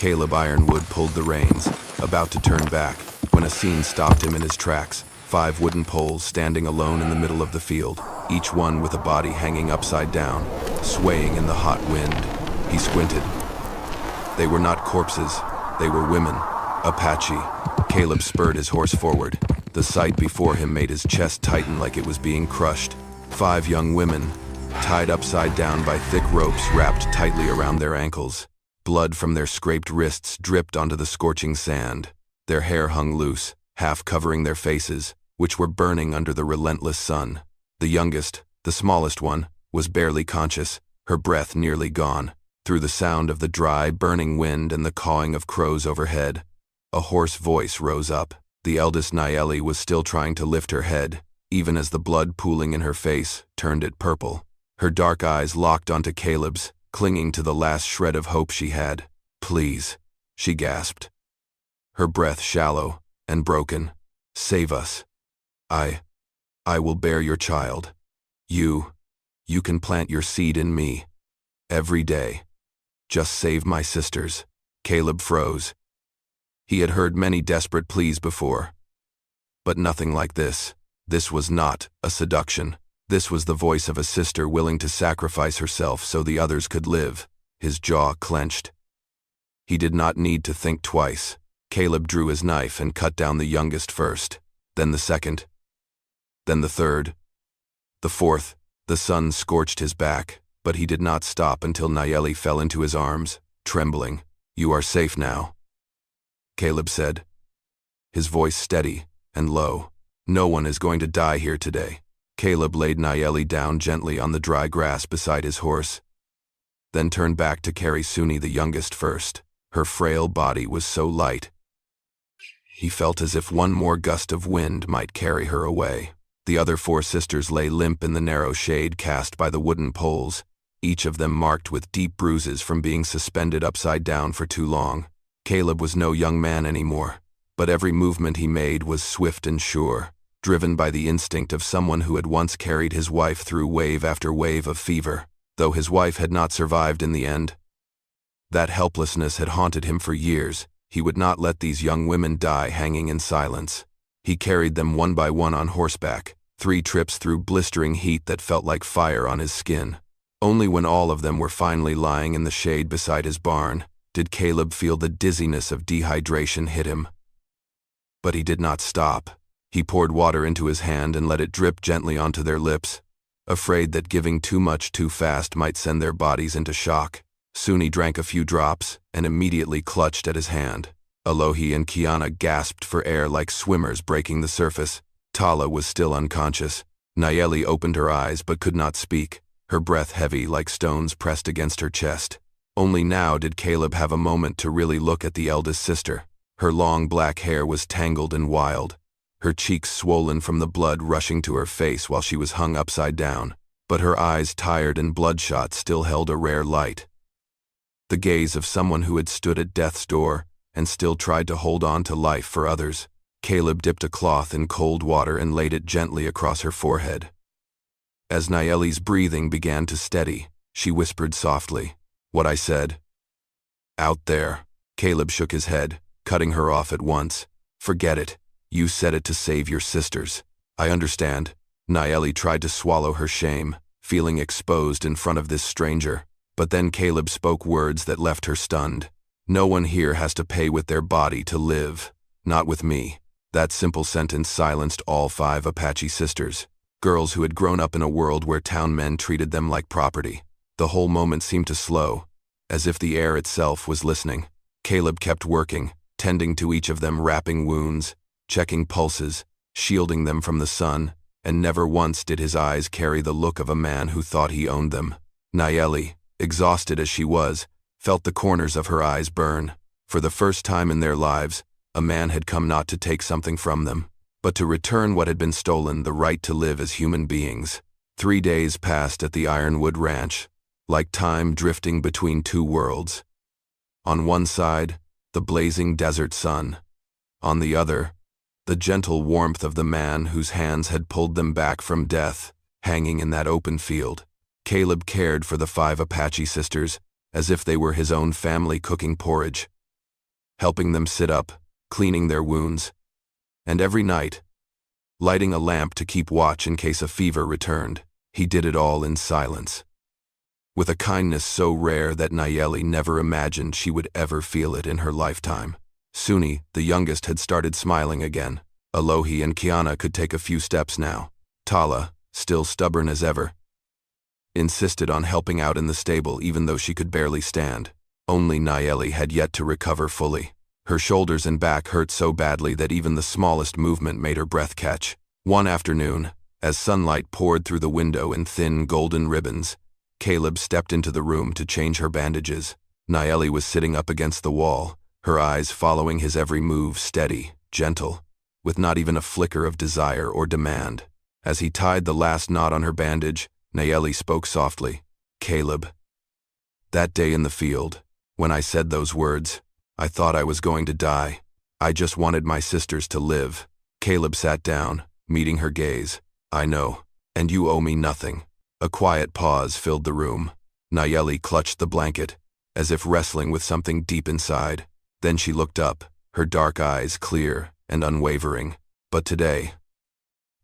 Caleb Ironwood pulled the reins, about to turn back, when a scene stopped him in his tracks. 5 wooden poles standing alone in the middle of the field, each one with a body hanging upside down, swaying in the hot wind. He squinted. They were not corpses, they were women. Apache. Caleb spurred his horse forward. The sight before him made his chest tighten like it was being crushed. 5 young women, tied upside down by thick ropes wrapped tightly around their ankles. Blood from their scraped wrists dripped onto the scorching sand. Their hair hung loose, half covering their faces, which were burning under the relentless sun. The youngest, the smallest one, was barely conscious, her breath nearly gone. Through the sound of the dry, burning wind and the cawing of crows overhead, a hoarse voice rose up. The eldest Nayeli was still trying to lift her head, even as the blood pooling in her face turned it purple. Her dark eyes locked onto Caleb's, clinging to the last shred of hope she had. "Please," she gasped, her breath shallow and broken. "Save us. I will bear your child. You can plant your seed in me. Every day. Just save my sisters." Caleb froze. He had heard many desperate pleas before, but nothing like this. This was not a seduction. This was the voice of a sister willing to sacrifice herself so the others could live. His jaw clenched. He did not need to think twice. Caleb drew his knife and cut down the youngest first, then the second, then the third, the fourth. The sun scorched his back, but he did not stop until Nayeli fell into his arms, trembling. "You are safe now," Caleb said, his voice steady and low. "No one is going to die here today." Caleb laid Nayeli down gently on the dry grass beside his horse, then turned back to carry Suni, the youngest, first. Her frail body was so light, he felt as if one more gust of wind might carry her away. The other 4 sisters lay limp in the narrow shade cast by the wooden poles, each of them marked with deep bruises from being suspended upside down for too long. Caleb was no young man anymore, but every movement he made was swift and sure, driven by the instinct of someone who had once carried his wife through wave after wave of fever. Though his wife had not survived in the end, that helplessness had haunted him for years. He would not let these young women die hanging in silence. He carried them one by one on horseback, 3 trips through blistering heat that felt like fire on his skin. Only when all of them were finally lying in the shade beside his barn did Caleb feel the dizziness of dehydration hit him. But he did not stop. He poured water into his hand and let it drip gently onto their lips, afraid that giving too much too fast might send their bodies into shock. Suni drank a few drops and immediately clutched at his hand. Alohi and Kiana gasped for air like swimmers breaking the surface. Tala was still unconscious. Nayeli opened her eyes but could not speak, her breath heavy like stones pressed against her chest. Only now did Caleb have a moment to really look at the eldest sister. Her long black hair was tangled and wild, her cheeks swollen from the blood rushing to her face while she was hung upside down, but her eyes, tired and bloodshot, still held a rare light. The gaze of someone who had stood at death's door and still tried to hold on to life for others. Caleb dipped a cloth in cold water and laid it gently across her forehead. As Nayeli's breathing began to steady, she whispered softly, "What I said." "Out there." Caleb shook his head, cutting her off at once. "Forget it. You said it to save your sisters." "I understand." Nayeli tried to swallow her shame, feeling exposed in front of this stranger. But then Caleb spoke words that left her stunned. "No one here has to pay with their body to live. Not with me." That simple sentence silenced all 5 Apache sisters, girls who had grown up in a world where town men treated them like property. The whole moment seemed to slow, as if the air itself was listening. Caleb kept working, tending to each of them, wrapping wounds, checking pulses, shielding them from the sun, and never once did his eyes carry the look of a man who thought he owned them. Nayeli, exhausted as she was, felt the corners of her eyes burn. For the first time in their lives, a man had come not to take something from them, but to return what had been stolen, the right to live as human beings. 3 days passed at the Ironwood Ranch, like time drifting between 2 worlds. On one side, the blazing desert sun. On the other, the gentle warmth of the man whose hands had pulled them back from death, hanging in that open field. Caleb cared for the 5 Apache sisters as if they were his own family, cooking porridge, helping them sit up, cleaning their wounds, and every night, lighting a lamp to keep watch in case a fever returned. He did it all in silence, with a kindness so rare that Nayeli never imagined she would ever feel it in her lifetime. Suni, the youngest, had started smiling again. Alohi and Kiana could take a few steps now. Tala, still stubborn as ever, insisted on helping out in the stable even though she could barely stand. Only Nayeli had yet to recover fully. Her shoulders and back hurt so badly that even the smallest movement made her breath catch. One afternoon, as sunlight poured through the window in thin golden ribbons, Caleb stepped into the room to change her bandages. Nayeli was sitting up against the wall, her eyes following his every move, steady, gentle, with not even a flicker of desire or demand. As he tied the last knot on her bandage, Nayeli spoke softly. "Caleb, that day in the field, when I said those words, I thought I was going to die. I just wanted my sisters to live." Caleb sat down, meeting her gaze. "I know, and you owe me nothing." A quiet pause filled the room. Nayeli clutched the blanket, as if wrestling with something deep inside. Then she looked up, her dark eyes clear and unwavering. "But today,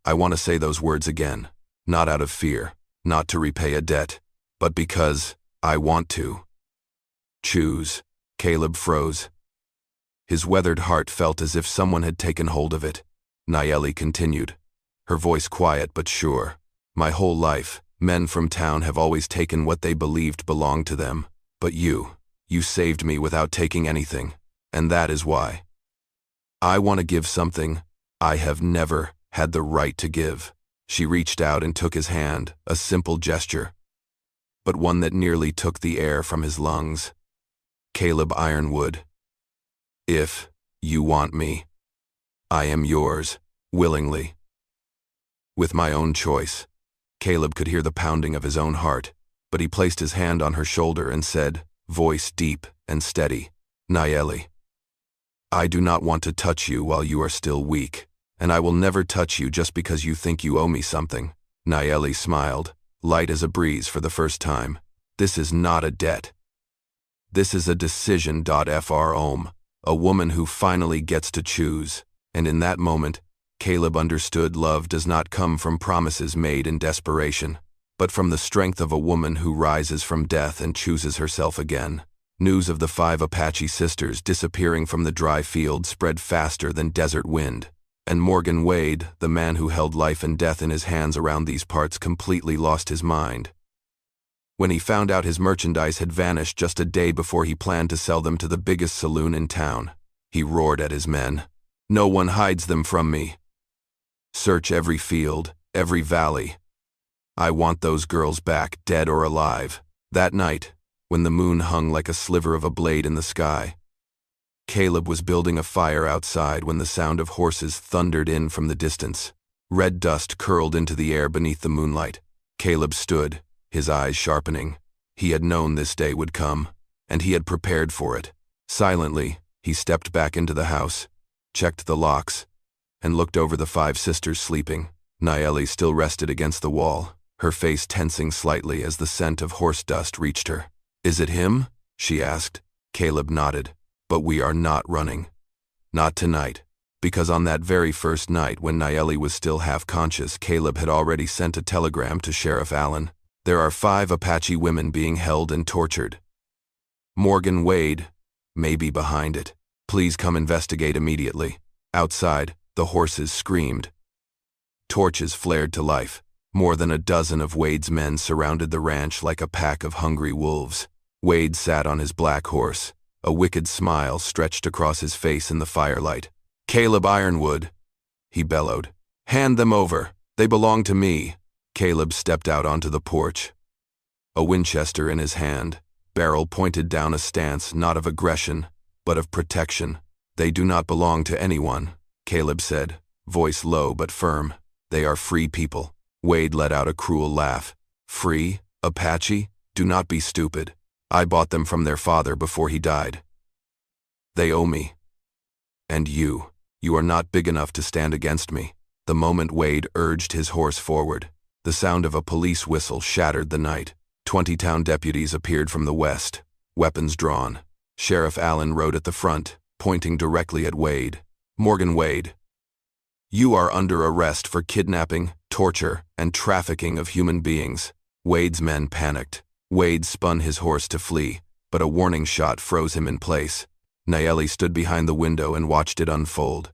I want to say those words again, not out of fear, not to repay a debt, but because I want to." "Choose." Caleb froze. His weathered heart felt as if someone had taken hold of it. Nayeli continued, her voice quiet but sure. "My whole life, men from town have always taken what they believed belonged to them. But you saved me without taking anything, and that is why. I want to give something I have never had the right to give." She reached out and took his hand, a simple gesture, but one that nearly took the air from his lungs. "Caleb Ironwood, if you want me, I am yours, willingly. With my own choice." Caleb could hear the pounding of his own heart, but he placed his hand on her shoulder and said, voice deep and steady, "Nayeli, I do not want to touch you while you are still weak, and I will never touch you just because you think you owe me something." Nayeli smiled, light as a breeze for the first time. "This is not a debt. This is a decision. Fr. A woman who finally gets to choose." And in that moment, Caleb understood love does not come from promises made in desperation, but from the strength of a woman who rises from death and chooses herself again. News of the 5 Apache sisters disappearing from the dry field spread faster than desert wind, and Morgan Wade, the man who held life and death in his hands around these parts, completely lost his mind. When he found out his merchandise had vanished just a day before he planned to sell them to the biggest saloon in town, he roared at his men, "No one hides them from me. Search every field, every valley. I want those girls back, dead or alive." That night, when the moon hung like a sliver of a blade in the sky, Caleb was building a fire outside when the sound of horses thundered in from the distance. Red dust curled into the air beneath the moonlight. Caleb stood, his eyes sharpening. He had known this day would come, and he had prepared for it. Silently, he stepped back into the house, checked the locks, and looked over the 5 sisters sleeping. Nayeli still rested against the wall, her face tensing slightly as the scent of horse dust reached her. "Is it him?" she asked. Caleb nodded. "But we are not running. Not tonight." Because on that very first night when Nayeli was still half-conscious, Caleb had already sent a telegram to Sheriff Allen. "There are 5 Apache women being held and tortured. Morgan Wade may be behind it. Please come investigate immediately." Outside, the horses screamed. Torches flared to life. More than a dozen of Wade's men surrounded the ranch like a pack of hungry wolves. Wade sat on his black horse, a wicked smile stretched across his face in the firelight. "Caleb Ironwood," he bellowed. "Hand them over. They belong to me." Caleb stepped out onto the porch, a Winchester in his hand, barrel pointed down, a stance not of aggression, but of protection. "They do not belong to anyone," Caleb said, voice low but firm. "They are free people." Wade let out a cruel laugh. "Free? Apache? Do not be stupid. I bought them from their father before he died. They owe me. And you are not big enough to stand against me." The moment Wade urged his horse forward, the sound of a police whistle shattered the night. 20 town deputies appeared from the west, weapons drawn. Sheriff Allen rode at the front, pointing directly at Wade. "Morgan Wade, you are under arrest for kidnapping, torture, and trafficking of human beings." Wade's men panicked. Wade spun his horse to flee, but a warning shot froze him in place. Nayeli stood behind the window and watched it unfold,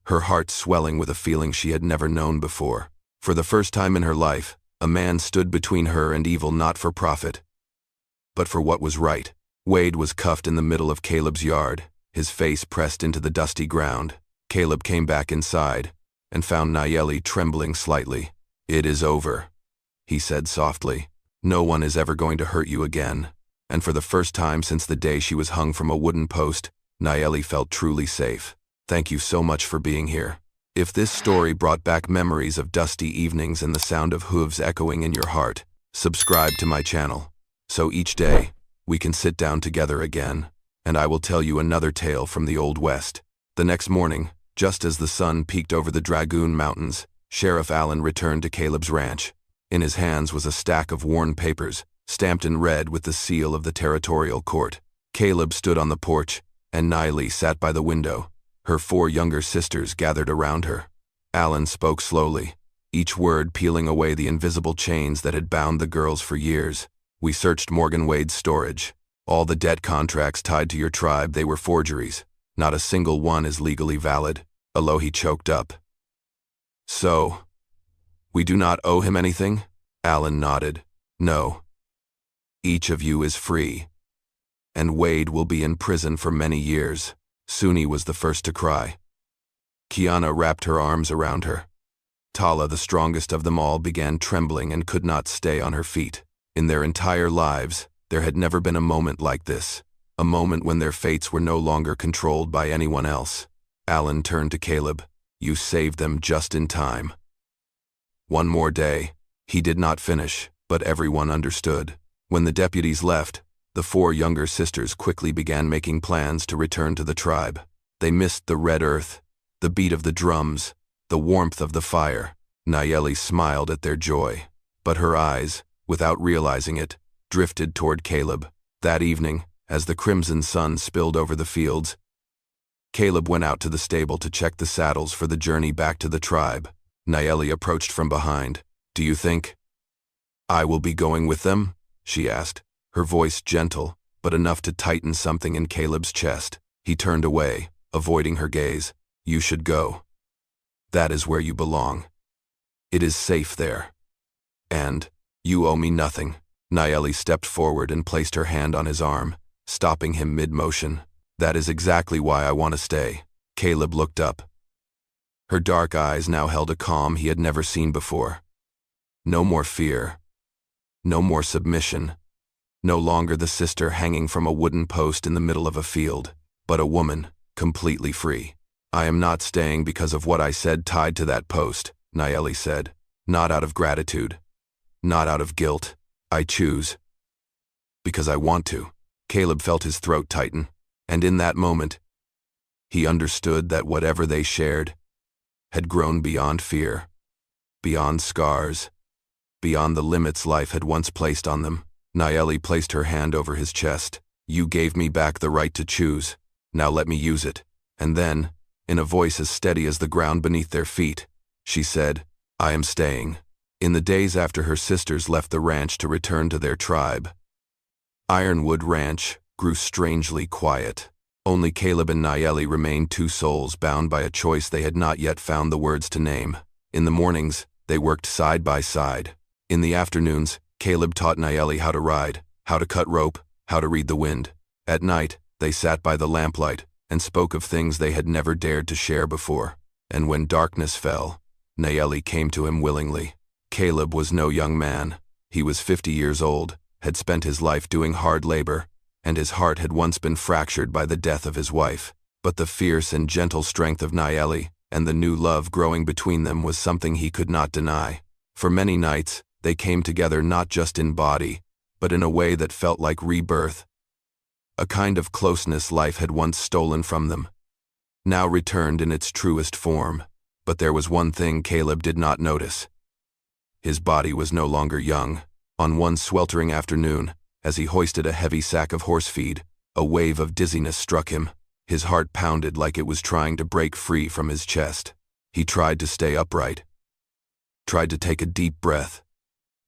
her heart swelling with a feeling she had never known before. For the first time in her life, a man stood between her and evil, not for profit, but for what was right. Wade was cuffed in the middle of Caleb's yard, his face pressed into the dusty ground. Caleb came back inside and found Nayeli trembling slightly. "It is over," he said softly. "No one is ever going to hurt you again." And for the first time since the day she was hung from a wooden post, Nayeli felt truly safe. "Thank you so much for being here." If this story brought back memories of dusty evenings and the sound of hooves echoing in your heart, subscribe to my channel, so each day we can sit down together again, and I will tell you another tale from the Old West. The next morning, just as the sun peeked over the Dragoon Mountains, Sheriff Allen returned to Caleb's ranch. In his hands was a stack of worn papers, stamped in red with the seal of the territorial court. Caleb stood on the porch, and Nayeli sat by the window. Her 4 younger sisters gathered around her. Allen spoke slowly, each word peeling away the invisible chains that had bound the girls for years. "We searched Morgan Wade's storage. All the debt contracts tied to your tribe, they were forgeries. Not a single one is legally valid." Alohi choked up. "So, we do not owe him anything?" Allen nodded. "No. Each of you is free, and Wade will be in prison for many years." Suni was the first to cry. Kiana wrapped her arms around her. Tala, the strongest of them all, began trembling and could not stay on her feet. In their entire lives, there had never been a moment like this, a moment when their fates were no longer controlled by anyone else. Allen turned to Caleb. "You saved them just in time." "One more day." He did not finish, but everyone understood. When the deputies left, the 4 younger sisters quickly began making plans to return to the tribe. They missed the red earth, the beat of the drums, the warmth of the fire. Nayeli smiled at their joy, but her eyes, without realizing it, drifted toward Caleb. That evening, as the crimson sun spilled over the fields, Caleb went out to the stable to check the saddles for the journey back to the tribe. Nayeli approached from behind. "Do you think I will be going with them?" she asked, her voice gentle, but enough to tighten something in Caleb's chest. He turned away, avoiding her gaze. "You should go. That is where you belong. It is safe there. And you owe me nothing." Nayeli stepped forward and placed her hand on his arm, stopping him mid-motion. "That is exactly why I want to stay." Caleb looked up. Her dark eyes now held a calm he had never seen before. No more fear. No more submission. No longer the sister hanging from a wooden post in the middle of a field, but a woman, completely free. "I am not staying because of what I said tied to that post," Nayeli said. "Not out of gratitude. Not out of guilt. I choose because I want to." Caleb felt his throat tighten, and in that moment, he understood that whatever they shared had grown beyond fear, beyond scars, beyond the limits life had once placed on them. Nayeli placed her hand over his chest. "You gave me back the right to choose. Now let me use it." And then, in a voice as steady as the ground beneath their feet, she said, "I am staying." In the days after her sisters left the ranch to return to their tribe, Ironwood Ranch grew strangely quiet. Only Caleb and Nayeli remained 2 souls bound by a choice they had not yet found the words to name. In the mornings, they worked side by side. In the afternoons, Caleb taught Nayeli how to ride, how to cut rope, how to read the wind. At night, they sat by the lamplight and spoke of things they had never dared to share before. And when darkness fell, Nayeli came to him willingly. Caleb was no young man. He was 50 years old, had spent his life doing hard labor, and his heart had once been fractured by the death of his wife. But the fierce and gentle strength of Nayeli and the new love growing between them was something he could not deny. For many nights, they came together not just in body, but in a way that felt like rebirth. A kind of closeness life had once stolen from them, now returned in its truest form. But there was one thing Caleb did not notice. His body was no longer young. On one sweltering afternoon, as he hoisted a heavy sack of horse feed, a wave of dizziness struck him. His heart pounded like it was trying to break free from his chest. He tried to stay upright, tried to take a deep breath,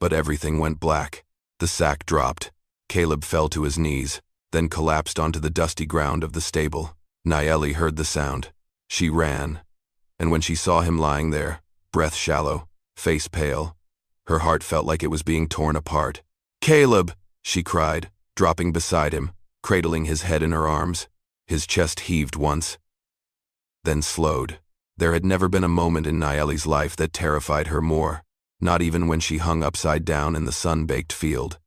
but everything went black. The sack dropped. Caleb fell to his knees, then collapsed onto the dusty ground of the stable. Nayeli heard the sound. She ran, and when she saw him lying there, breath shallow, face pale, her heart felt like it was being torn apart. "Caleb!" she cried, dropping beside him, cradling his head in her arms. His chest heaved once, then slowed. There had never been a moment in Nayeli's life that terrified her more, not even when she hung upside down in the sun-baked field,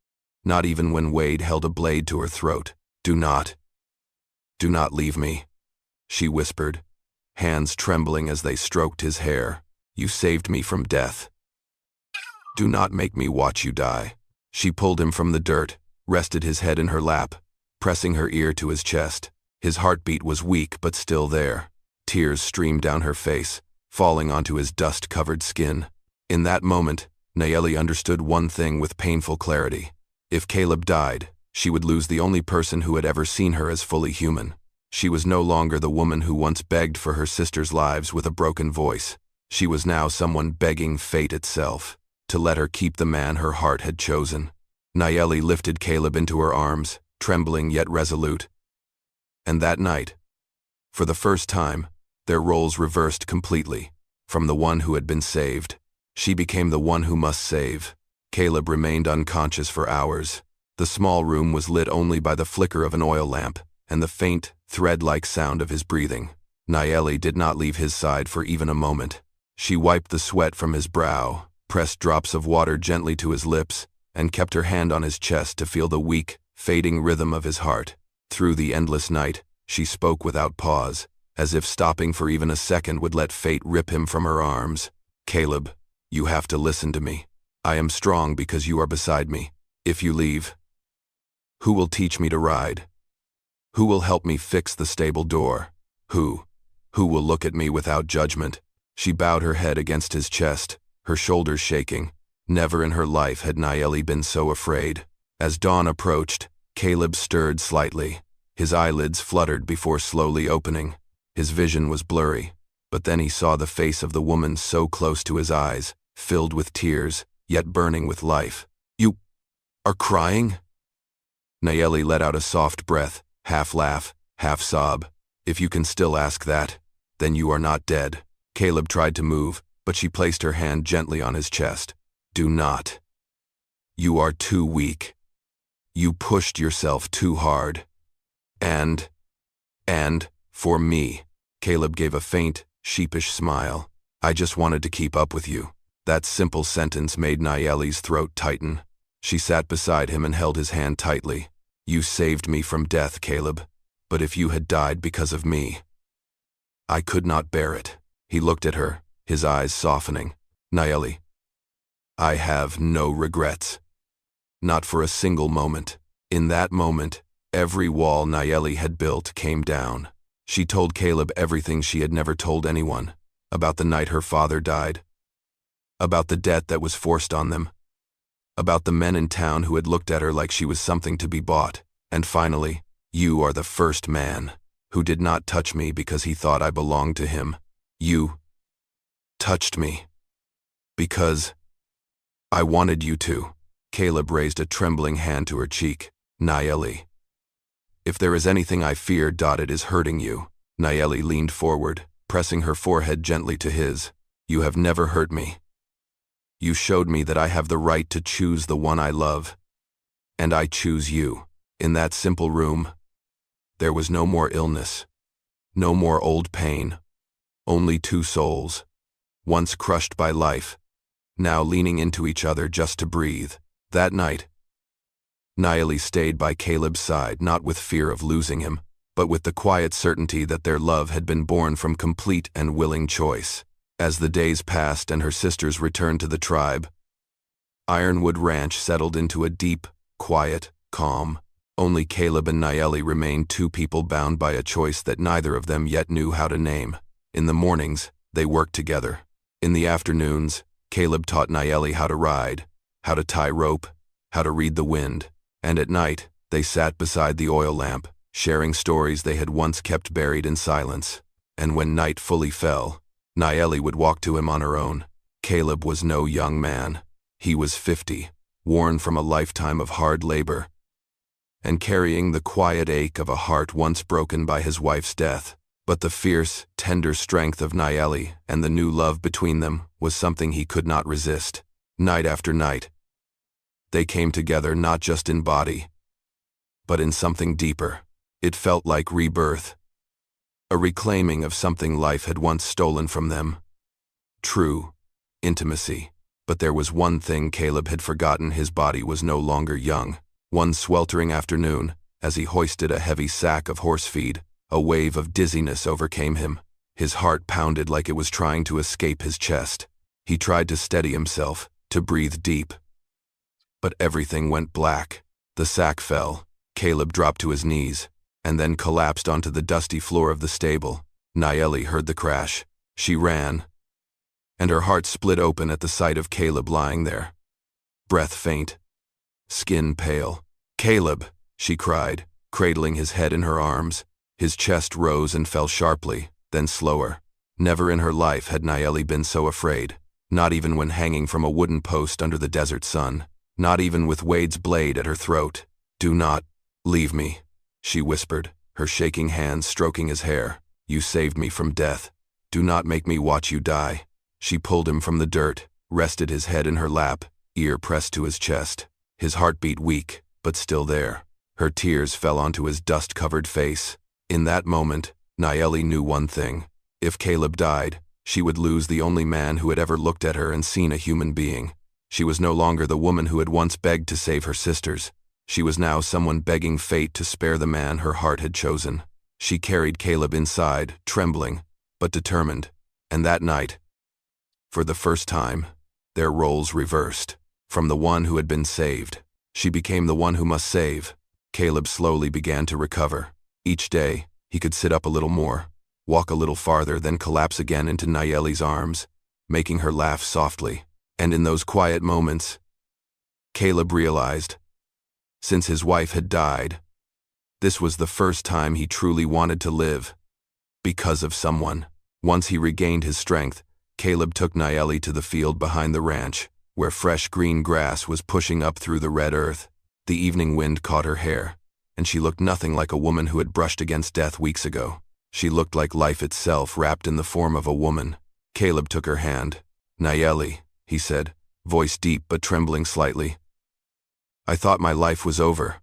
not even when Wade held a blade to her throat. Do not leave me," she whispered, hands trembling as they stroked his hair. "You saved me from death. Do not make me watch you die." She pulled him from the dirt, rested his head in her lap, pressing her ear to his chest. His heartbeat was weak but still there. Tears streamed down her face, falling onto his dust-covered skin. In that moment, Nayeli understood one thing with painful clarity. If Caleb died, she would lose the only person who had ever seen her as fully human. She was no longer the woman who once begged for her sister's lives with a broken voice. She was now someone begging fate itself to let her keep the man her heart had chosen. Nayeli lifted Caleb into her arms, trembling yet resolute. And that night, for the first time, their roles reversed completely. From the one who had been saved, she became the one who must save. Caleb remained unconscious for hours. The small room was lit only by the flicker of an oil lamp and the faint, thread-like sound of his breathing. Nayeli did not leave his side for even a moment. She wiped the sweat from his brow, pressed drops of water gently to his lips, and kept her hand on his chest to feel the weak, fading rhythm of his heart. Through the endless night, she spoke without pause, as if stopping for even a second would let fate rip him from her arms. "Caleb, you have to listen to me. I am strong because you are beside me. If you leave, who will teach me to ride? Who will help me fix the stable door? Who will look at me without judgment?" She bowed her head against his chest, her shoulders shaking. Never in her life had Nayeli been so afraid. As dawn approached, Caleb stirred slightly. His eyelids fluttered before slowly opening. His vision was blurry, but then he saw the face of the woman so close to his eyes, filled with tears, yet burning with life. "You are crying?" Nayeli let out a soft breath, half laugh, half sob. "If you can still ask that, then you are not dead." Caleb tried to move, but she placed her hand gently on his chest. "Do not. You are too weak. You pushed yourself too hard. And, for me," Caleb gave a faint, sheepish smile. "I just wanted to keep up with you." That simple sentence made Nayeli's throat tighten. She sat beside him and held his hand tightly. "You saved me from death, Caleb, but if you had died because of me, I could not bear it." He looked at her, his eyes softening. "Nayeli, I have no regrets. Not for a single moment." In that moment, every wall Nayeli had built came down. She told Caleb everything she had never told anyone, about the night her father died, about the debt that was forced on them, about the men in town who had looked at her like she was something to be bought, and finally, "You are the first man who did not touch me because he thought I belonged to him. You touched me because I wanted you to." Caleb raised a trembling hand to her cheek. "Nayeli, if there is anything I fear, it is hurting you." Nayeli leaned forward, pressing her forehead gently to his. "You have never hurt me. You showed me that I have the right to choose the one I love, and I choose you." In that simple room, there was no more illness, no more old pain, only two souls, once crushed by life, now leaning into each other just to breathe. That night, Nayeli stayed by Caleb's side, not with fear of losing him, but with the quiet certainty that their love had been born from complete and willing choice. As the days passed and her sisters returned to the tribe, Ironwood Ranch settled into a deep, quiet calm. Only Caleb and Nayeli remained two people bound by a choice that neither of them yet knew how to name. In the mornings, they worked together. In the afternoons, Caleb taught Nayeli how to ride, how to tie rope, how to read the wind, and at night, they sat beside the oil lamp, sharing stories they had once kept buried in silence. And when night fully fell, Nayeli would walk to him on her own. Caleb was no young man. He was 50, worn from a lifetime of hard labor, and carrying the quiet ache of a heart once broken by his wife's death. But the fierce, tender strength of Nayeli and the new love between them was something he could not resist. Night after night, they came together not just in body, but in something deeper. It felt like rebirth, a reclaiming of something life had once stolen from them. True, intimacy. But there was one thing Caleb had forgotten: his body was no longer young. One sweltering afternoon, as he hoisted a heavy sack of horse feed, a wave of dizziness overcame him. His heart pounded like it was trying to escape his chest. He tried to steady himself, to breathe deep. But everything went black. The sack fell. Caleb dropped to his knees, and then collapsed onto the dusty floor of the stable. Nayeli heard the crash. She ran, and her heart split open at the sight of Caleb lying there. Breath faint, skin pale. "Caleb," she cried, cradling his head in her arms. His chest rose and fell sharply, then slower. Never in her life had Nayeli been so afraid, not even when hanging from a wooden post under the desert sun, not even with Wade's blade at her throat. "Do not leave me," she whispered, her shaking hands stroking his hair. "You saved me from death. Do not make me watch you die." She pulled him from the dirt, rested his head in her lap, ear pressed to his chest. His heartbeat weak, but still there. Her tears fell onto his dust-covered face. In that moment, Nayeli knew one thing. If Caleb died, she would lose the only man who had ever looked at her and seen a human being. She was no longer the woman who had once begged to save her sisters. She was now someone begging fate to spare the man her heart had chosen. She carried Caleb inside, trembling, but determined. And that night, for the first time, their roles reversed. From the one who had been saved, she became the one who must save. Caleb slowly began to recover. Each day, he could sit up a little more, walk a little farther, then collapse again into Nayeli's arms, making her laugh softly. And in those quiet moments, Caleb realized, since his wife had died, this was the first time he truly wanted to live. Because of someone. Once he regained his strength, Caleb took Nayeli to the field behind the ranch, where fresh green grass was pushing up through the red earth. The evening wind caught her hair, and she looked nothing like a woman who had brushed against death weeks ago. She looked like life itself wrapped in the form of a woman. Caleb took her hand. "Nayeli," he said, voice deep but trembling slightly. "I thought my life was over.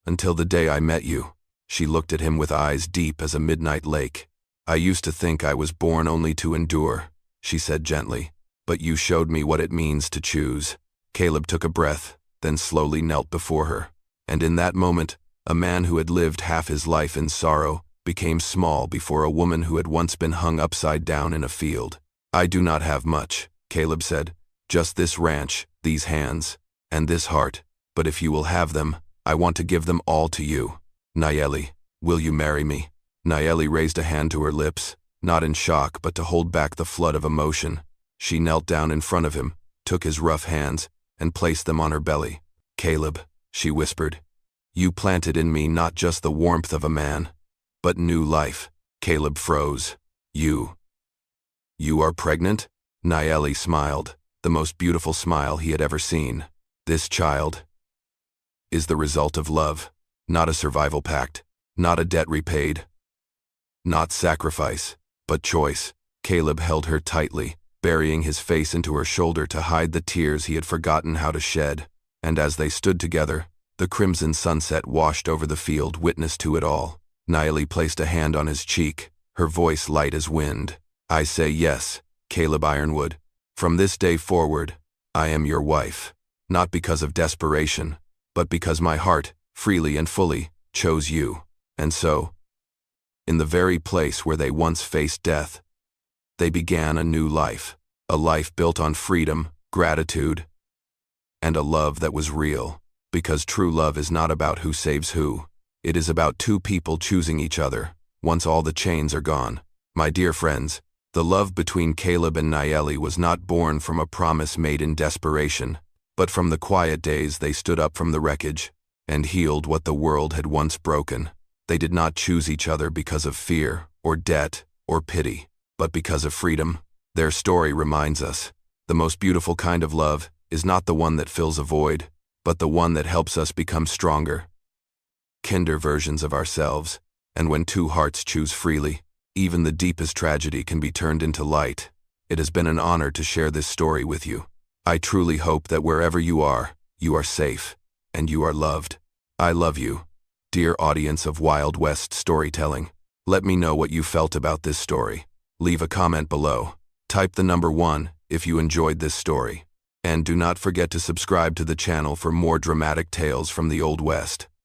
Until the day I met you." She looked at him with eyes deep as a midnight lake. "I used to think I was born only to endure," she said gently. "But you showed me what it means to choose." Caleb took a breath, then slowly knelt before her. And in that moment, a man who had lived half his life in sorrow became small before a woman who had once been hung upside down in a field. "I do not have much," Caleb said. "Just this ranch, these hands, and this heart. But if you will have them, I want to give them all to you. Nayeli, will you marry me?" Nayeli raised a hand to her lips, not in shock but to hold back the flood of emotion. She knelt down in front of him, took his rough hands, and placed them on her belly. "Caleb," she whispered, "you planted in me not just the warmth of a man, but new life." Caleb froze. You are pregnant?" Nayeli smiled, the most beautiful smile he had ever seen. "This child is the result of love, not a survival pact, not a debt repaid, not sacrifice, but choice." Caleb held her tightly, burying his face into her shoulder to hide the tears he had forgotten how to shed. And as they stood together, the crimson sunset washed over the field, witness to it all. Nayeli placed a hand on his cheek, her voice light as wind. "I say yes, Caleb Ironwood. From this day forward, I am your wife. Not because of desperation, but because my heart, freely and fully, chose you." And so, in the very place where they once faced death, they began a new life. A life built on freedom, gratitude, and a love that was real. Because true love is not about who saves who. It is about two people choosing each other, once all the chains are gone. My dear friends, the love between Caleb and Nayeli was not born from a promise made in desperation, but from the quiet days they stood up from the wreckage and healed what the world had once broken. They did not choose each other because of fear, or debt, or pity, but because of freedom. Their story reminds us, the most beautiful kind of love is not the one that fills a void, but the one that helps us become stronger, kinder versions of ourselves. And when two hearts choose freely, even the deepest tragedy can be turned into light. It has been an honor to share this story with you. I truly hope that wherever you are safe, and you are loved. I love you, dear audience of Wild West storytelling. Let me know what you felt about this story. Leave a comment below. Type the number 1 if you enjoyed this story. And do not forget to subscribe to the channel for more dramatic tales from the Old West.